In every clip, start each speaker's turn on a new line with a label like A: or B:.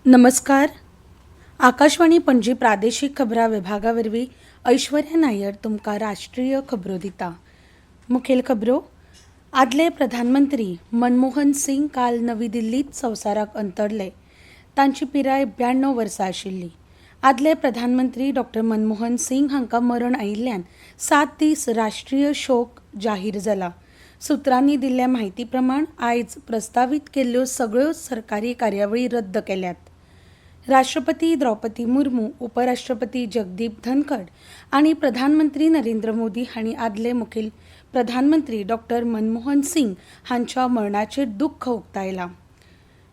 A: नमस्कार. आकाशवाणी पणजी प्रादेशिक खबरां विभागावरवीं ऐश्वर्या नायर तुमकां राष्ट्रीय खबरो दिता. मुखेल खबरो. आदले प्रधानमंत्री मनमोहन सिंग काल नवी दिल्लीत संवसाराक अंतरले. तांची पिराय 92 वर्सां आशिल्ली. आदले प्रधानमंत्री डॉ. मनमोहन सिंग हांकां मरण आयिल्ल्यान 7 दीस राष्ट्रीय शोक जाहीर जाला. सुत्रांनी दिल्ल्या म्हायती प्रमाण आयज प्रस्तावित केल्ल्यो सगळ्यो सरकारी कार्यावळी रद्द केल्यात. राष्ट्रपती द्रौपदी मुर्मू, उपराष्ट्रपती जगदीप धनखड आनी प्रधानमंत्री नरेंद्र मोदी हांणी आदले मुखेल प्रधानमंत्री डॉ. मनमोहन सिंग हांच्या मरणाचेर दुख्ख उक्तायलां.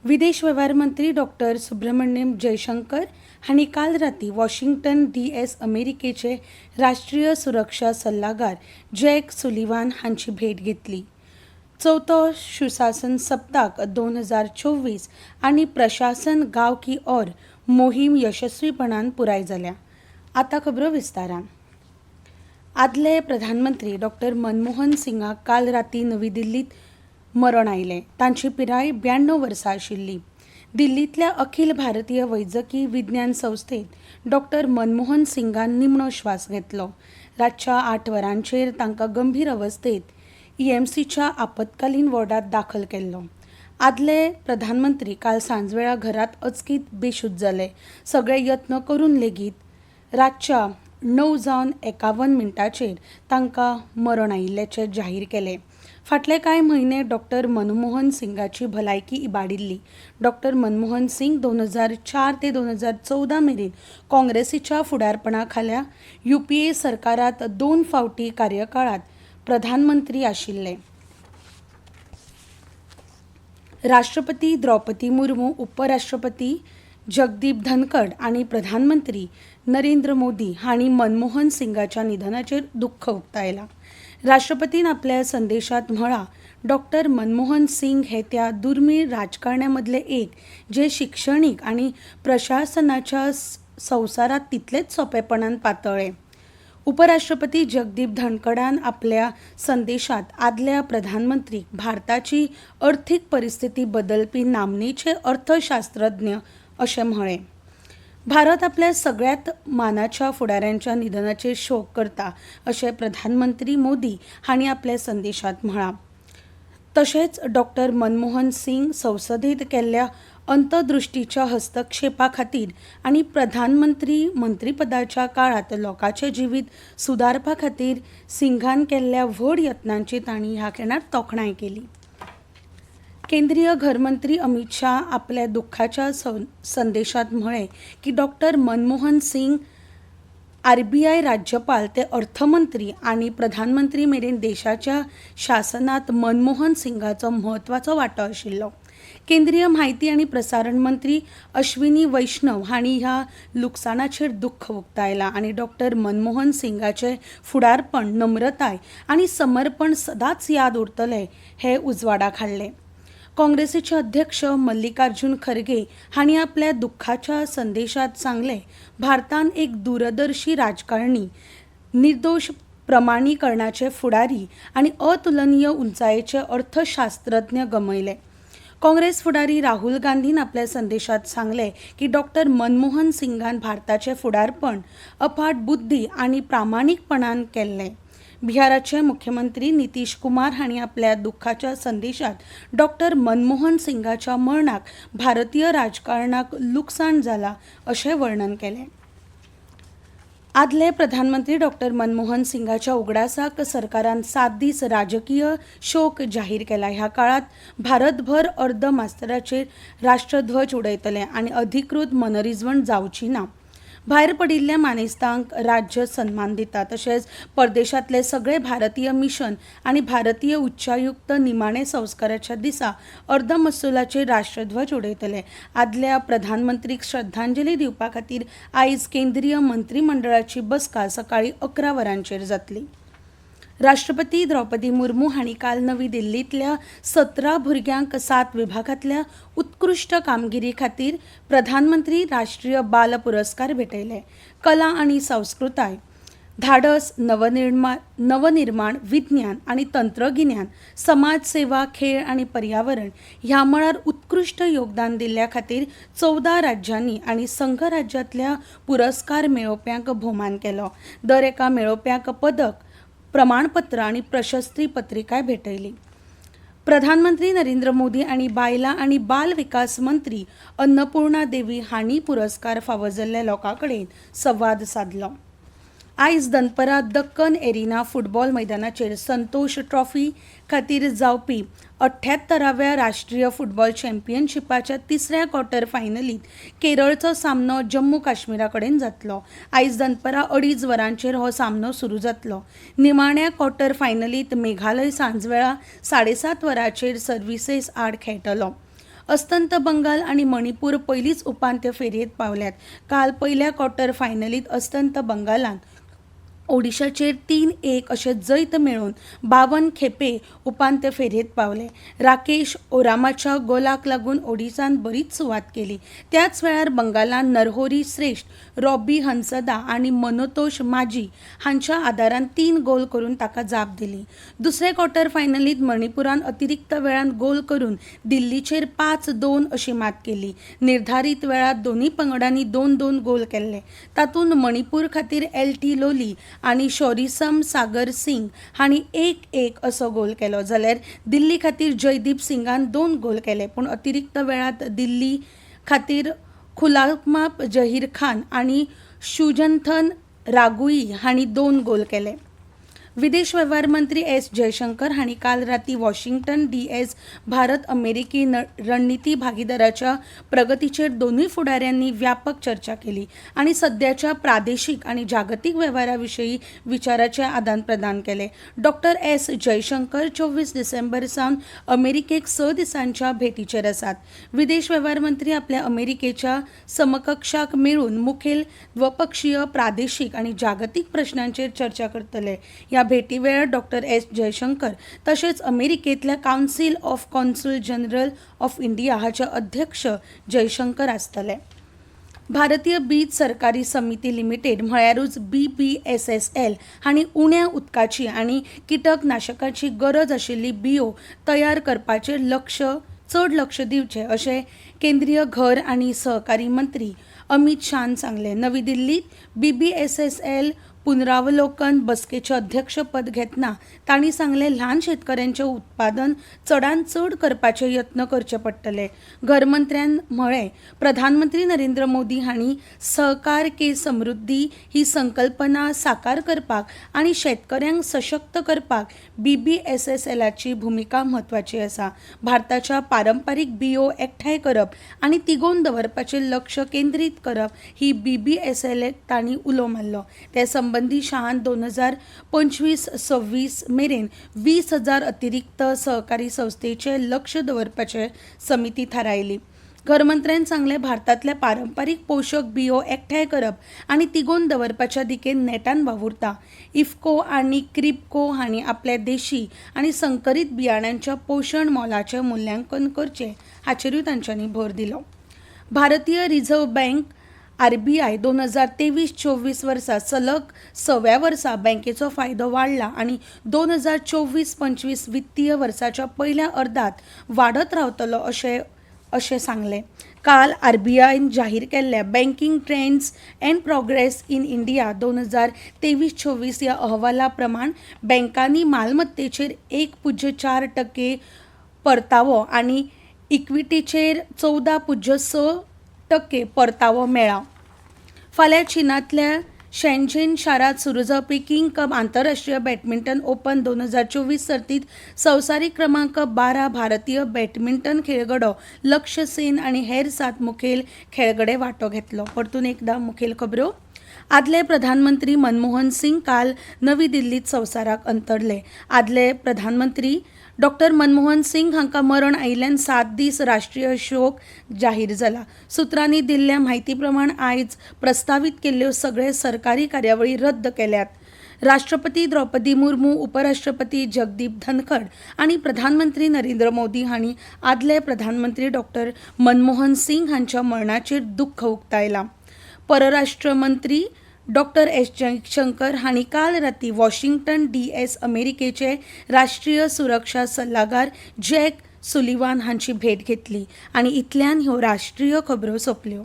A: विदेश वेव्हार मंत्री डॉ. सुब्रमण्यम जयशंकर हांणी काल रातीं वॉशिंग्टन डी.एस. अमेरिकेचे राष्ट्रीय सुरक्षा सल्लागार जॅक सुलिव्हान हांची भेट घेतली. चवथो सुशासन सप्ताक 2024 आनी प्रशासन गांव की ओर मोहीम यशस्वीपणान पुराय जाल्या. आतां खबरो विस्तारान. आदले प्रधानमंत्री डॉ. मनमोहन सिंगाक काल रातीं नवी दिल्लीत मरण आयलें. तांची पिराय 92 वर्सां आशिल्ली. दिल्लींतल्या अखिल भारतीय वैजकी विज्ञान संस्थेंत डॉ. मनमोहन सिंगान निमणो श्वास घेतलो. रातच्या 8 वरांचेर तांकां गंभीर अवस्थेंत ईएमसीच्या आपतकालीन वॉर्डांत दाखल केल्लो. आदले प्रधानमंत्री काल सांजवेळा घरांत अचकीत बेशुध्द जाले. सगळे यत्न करून लेगीत रातच्या 9:51 तांकां मरण आयिल्ल्याचें जाहीर केलें. फाटले कांय म्हयने डॉ. मनमोहन सिंगाची भलायकी इबाडिल्ली. डॉ. मनमोहन सिंग 2004 ते 2014 मेरेन काँग्रेसीच्या फुडारपणा खाला UPA सरकारांत 2 फावटी कार्यकाळांत प्रधानमंत्री आशिल्ले. राष्ट्रपती द्रौपदी मुर्मू, उपराष्ट्रपती जगदीप धनखड आनी प्रधानमंत्री नरेंद्र मोदी हांणी मनमोहन सिंगाच्या निधनाचेर दुख्ख उक्तायलां. राष्ट्रपतीन आपल्या संदेशांत म्हळां, डॉ. मनमोहन सिंग हे त्या दुर्मीळ राजकारण्यामदले एक जे शिक्षणीक आनी प्रशासनाच्या संवसारांत तितलेच सोंपेपणान पातळ्ळे. उपराष्ट्रपती जगदीप धनखडान आपल्या संदेशांत आदल्या प्रधानमंत्रीक भारताची अर्थीक परिस्थिती बदलपी नामनेचे अर्थशास्त्रज्ञ अशें म्हळें. भारत आपल्या सगळ्यात मानाच्या फुडाऱ्यांच्या निधनाचेर शोक करता अशें प्रधानमंत्री मोदी हांणी आपल्या संदेशांत म्हळां. तशेंच डॉ. मनमोहन सिंग संसदेंत केल्ल्या अंतदृश्टीच्या हस्तक्षेपा खातीर आनी प्रधानमंत्री मंत्रीपदाच्या काळांत लोकांचें जिवीत सुदारपा खातीर सिंगान केल्ल्या व्हड यत्नांची तांणी ह्या खिणार तोखणाय केली. केंद्रीय घरमंत्री अमित शाह आपल्या दुख्खाच्या संदेशांत म्हळें की डॉ. मनमोहन सिंग RBI राज्यपाल ते अर्थमंत्री आनी प्रधानमंत्री मेरेन देशाच्या शासनात मनमोहन सिंगाचो म्हत्वाचो वांटो आशिल्लो. केंद्रीय म्हायती आनी प्रसारण मंत्री अश्विनी वैष्णव हांणी ह्या लुकसाणाचेर दुख्ख उक्तायलां आनी डॉ. मनमोहन सिंगाचें फुडारपण, नम्रताय आनी समर्पण सदांच याद उरतलें हें उजवाडाक हाडलें. काँग्रेसीचे अध्यक्ष मल्लिकार्जुन खरगे हांणी आपल्या दुख्खाच्या संदेशांत सांगलें, भारतान एक दूरदर्शी राजकारणी, निर्दोश प्रमाणीकरणाचे फुडारी आनी अतुलनीय उंचायेचे अर्थशास्त्रज्ञ गमयले. काँग्रेस फुडारी राहुल गांधीन आपल्या संदेशांत सांगलें की डॉ. मनमोहन सिंगान भारताचें फुडारपण अफाट बुद्धी आनी प्रामाणीकपणान केल्लें. बिहाराचे मुख्यमंत्री नितीश कुमार हांणी आपल्या दुख्खाच्या संदेशांत डॉ. मनमोहन सिंगाच्या मरणाक भारतीय राजकारणाक लुकसाण जाला अशें वर्णन केलें. आदले प्रधानमंत्री डॉ. मनमोहन सिंगाच्या उगडासाक सरकारान 7 दीस राजकीय शोक जाहीर केला. ह्या काळात भारतभर अर्द मास्तराचेर राष्ट्रध्वज उडयतले आनी अधिकृत मनरिजवण जावची ना. भायर पडिल्ल्या मानेस्तांक राज्य सन्मान दिता. तशेंच परदेशांतले सगळे भारतीय मिशन आनी भारतीय उच्चायुक्त निमाणे संस्काराच्या दिसा अर्द मसूलाचेर राष्ट्रध्वज उडयतले. आदल्या प्रधानमंत्रीक श्रद्धांजली दिवपा खातीर आयज केंद्रीय मंत्रिमंडळाची बसका सकाळीं 11 वरांचेर जातली. राष्ट्रपती द्रौपदी मुर्मू हांणी काल नवी दिल्लींतल्या 17 भुरग्यांक 7 विभागांतल्या उत्कृश्ट कामगिरी खातीर प्रधानमंत्री राष्ट्रीय बाल पुरस्कार भेटयले. कला आनी संस्कृताय, धाडस, नवनिर्माण, विज्ञान आणि तंत्रगिन्यान, समाजसेवा, खेळ आणि पर्यावरण ह्या मळार उत्कृष्ट योगदान दिल्ल्या खातीर 14 राज्यांनी आणि संघ राज्यांतल्या पुरस्कार मेळोवप्यांक भोवमान केलो. दर एका मेळोवप्याक पदक, प्रमाणपत्र आणि प्रशस्ती पत्रिकाय भेटयली. प्रधानमंत्री नरेंद्र मोदी आणि बायलां आणि बाल विकास मंत्री अन्नपूर्णा देवी हांणी पुरस्कार फावो जाल्ल्या लोकां कडेन संवाद साधलो. आयज दनपरां दक्कन एरिना फुटबॉल मैदानाचेर संतोष ट्रॉफी खातीर जावपी 78व्या राष्ट्रीय फुटबॉल चॅम्पियनशिपाच्या तिसऱ्या क्वॉर्टर फायनलींत केरळचो सामनो जम्मू काश्मीरा कडेन जातलो. आयज दनपरां 2:30 वरांचेर हो सामनो सुरू जातलो. निमाण्या क्वॉर्टर फायनलींत मेघालय सांजवेळा 7:30 वरांचेर सर्विसेस आड खेळटलो. अस्तंत बंगाल आणि मणिपूर पयलींच उपांत्य फेरयेंत पावल्यात. काल पयल्या क्वॉर्टर फायनलींत अस्तंत बंगालान ओडिशाचेर 3-1 अशें जैत मेळोवन 52 खेपे उपांत्य फेरयेंत पावले. राकेश ओरामाच्या गोलाक लागून ओडिशान बरीच सुवात केली. त्याच वेळार बंगालान नरहरी श्रेष्ठ, रॉबी हंसदा आणि मनोतोष माजी हांच्या आदारान 3 गोल करून ताका जाप दिली. दुसरे क्वॉर्टर फायनलींत मणिपुरान अतिरिक्त वेळान गोल करून दिल्लीचेर 5-2 अशी मात केली. निर्धारीत वेळात दोन्ही पंगडांनी 2-2 गोल केल्ले. तातूंत मणिपूर खातीर एल.टी. लोली आणि शोरिसम सागर सिंग हांणी 1-1 असो गोल केलो. जाल्यार दिल्ली खातीर जयदीप सिंगान 2 गोल केले. पूण अतिरिक्त वेळात दिल्ली खातीर खुलामा जहीर खान आणि शुजनथन रागुई हांणी 2 गोल केले. विदेश वेव्हार मंत्री एस जयशंकर हांणी काल राती वॉशिंग्टन डी.एस. भारत अमेरिकी रणनीती भागीदाराच्या प्रगतीचेर दोनूय फुडाऱ्यांनी व्यापक चर्चा केली आणि सध्याच्या प्रादेशीक आणि जागतीक वेव्हाराविशीं विचाराचे आदान प्रदान केले. डॉ. एस. जयशंकर 24 डिसेंबर सावन अमेरिकेक 6 दिसांच्या भेटीचेर आसात. विदेश वेव्हार मंत्री आपल्या अमेरिकेच्या समकक्षाक मेळून मुखेल द्विपक्षीय, प्रादेशीक आणि जागतीक प्रश्नांचेर चर्चा करतले. ह्या भेटी वेळार डॉ. एस. जयशंकर तशेंच अमेरिकेंतल्या council of consul general of India हाचे अध्यक्ष जयशंकर आसतले. भारतीय बीज सरकारी समिती लिमिटेड म्हळ्यारूच BPSSL हांणी उण्या उदकाची आणि किटकनाशकाची गरज आशिल्ली बियो तयार करपाचेर चड लक्ष दिवचें अशें केंद्रीय घर आनी सहकारी मंत्री अमित शाहान सांगलें. नवी दिल्लींत BPSSL पुनरावलोकन बसकेचें अध्यक्षपद घेतना तांणी सांगलें, ल्हान शेतकऱ्यांचें उत्पादन चडांत चड करपाचे यत्न करचे पडटले. घरमंत्र्यान म्हळें, प्रधानमंत्री नरेंद्र मोदी हांणी सहकार के समृद्धी ही संकल्पना साकार करपाक आनी शेतकऱ्यांक सशक्त करपाक BPSSLची भुमिका म्हत्वाची आसा. भारताच्या पारंपारीक बियो एकठांय करप आनी तिगोवन दवरपाचेर लक्ष केंद्रीत करप ही BPSL तांणी उलो मारलो. ते संबंधी शाहान 2025-26 मेरेन 20,000 अतिरिक्त सहकारी संस्थेचे लक्ष दवरपाचे समिती थारायली. घरमंत्र्यान सांगलें, भारतांतल्या पारंपारीक पोषक बियो एकठांय करप आनी तिगोवन दवरपाच्या दिकेन नेटान वावुरता. इफ्को आनी क्रिप्को हांणी आपल्या देशी आनी संकरीत बियाण्यांच्या पोशण मोलाचें मुल्यांकन करचें हाचेरूय तांच्यांनी भर दिलो. भारतीय रिझर्व्ह बँक RBI 2023-24 वर्सा सलग 6व्या वर्सा बँकेचो फायदो वाडला आनी 2024-25 वित्तीय वर्साच्या पयल्या अर्धात वाडत रावतलो अशें सांगलें. काल RBIन जाहीर केल्ल्या banking trends end progress in India 2023-24 ह्या अहवाला प्रमाण बँकांनी मालमत्तेचेर 1.4% परतावो आनी इक्विटीचेर 14.6% परतावो मेळ्ळा. फाल्यां चीनांतल्या शेंझेन शारांत सुरू जावपी किंग कप आंतरराष्ट्रीय बॅडमिंटन ओपन 2024 सर्तींत संवसारीक क्रमांक 12 भारतीय बॅडमिंटन खेळगडो लक्ष्य सेन आनी हेर 7 मुखेल खेळगडे वांटो घेतलो. परतून एकदां मुखेल खबरो. आदले प्रधानमंत्री मनमोहन सिंग काल नवी दिल्लीत संवसाराक अंतरले. आदले प्रधानमंत्री डॉ. मनमोहन सिंग हांकां मरण आयिल्ल्यान 7 दीस राष्ट्रीय शोक जाहीर जाला. सुत्रांनी दिल्ल्या म्हायती प्रमाण आयज प्रस्तावित केल्ल्यो सगळे सरकारी कार्यावळी रद्द केल्यात. राष्ट्रपती द्रौपदी मुर्मू, उपराष्ट्रपती जगदीप धनखड आणि प्रधानमंत्री नरेंद्र मोदी हांणी आदले प्रधानमंत्री डॉ. मनमोहन सिंग हांच्या मरणाचेर दुख्ख उक्तायलां. परराष्ट्र मंत्री डॉक्टर एस जयशंकर हांणी काल राती वॉशिंग्टन DS अमेरिकेचे राष्ट्रीय सुरक्षा सल्लागार जॅक सुलिवान हांची भेट घेतली आनी इतल्यान ह्यो राष्ट्रीय खबरो सोंपल्यो.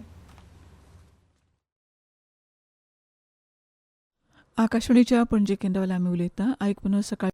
B: आकाशवाणीच्या पणजी केंद्रावेल्यान आमी उलयता. आयकून सकाळी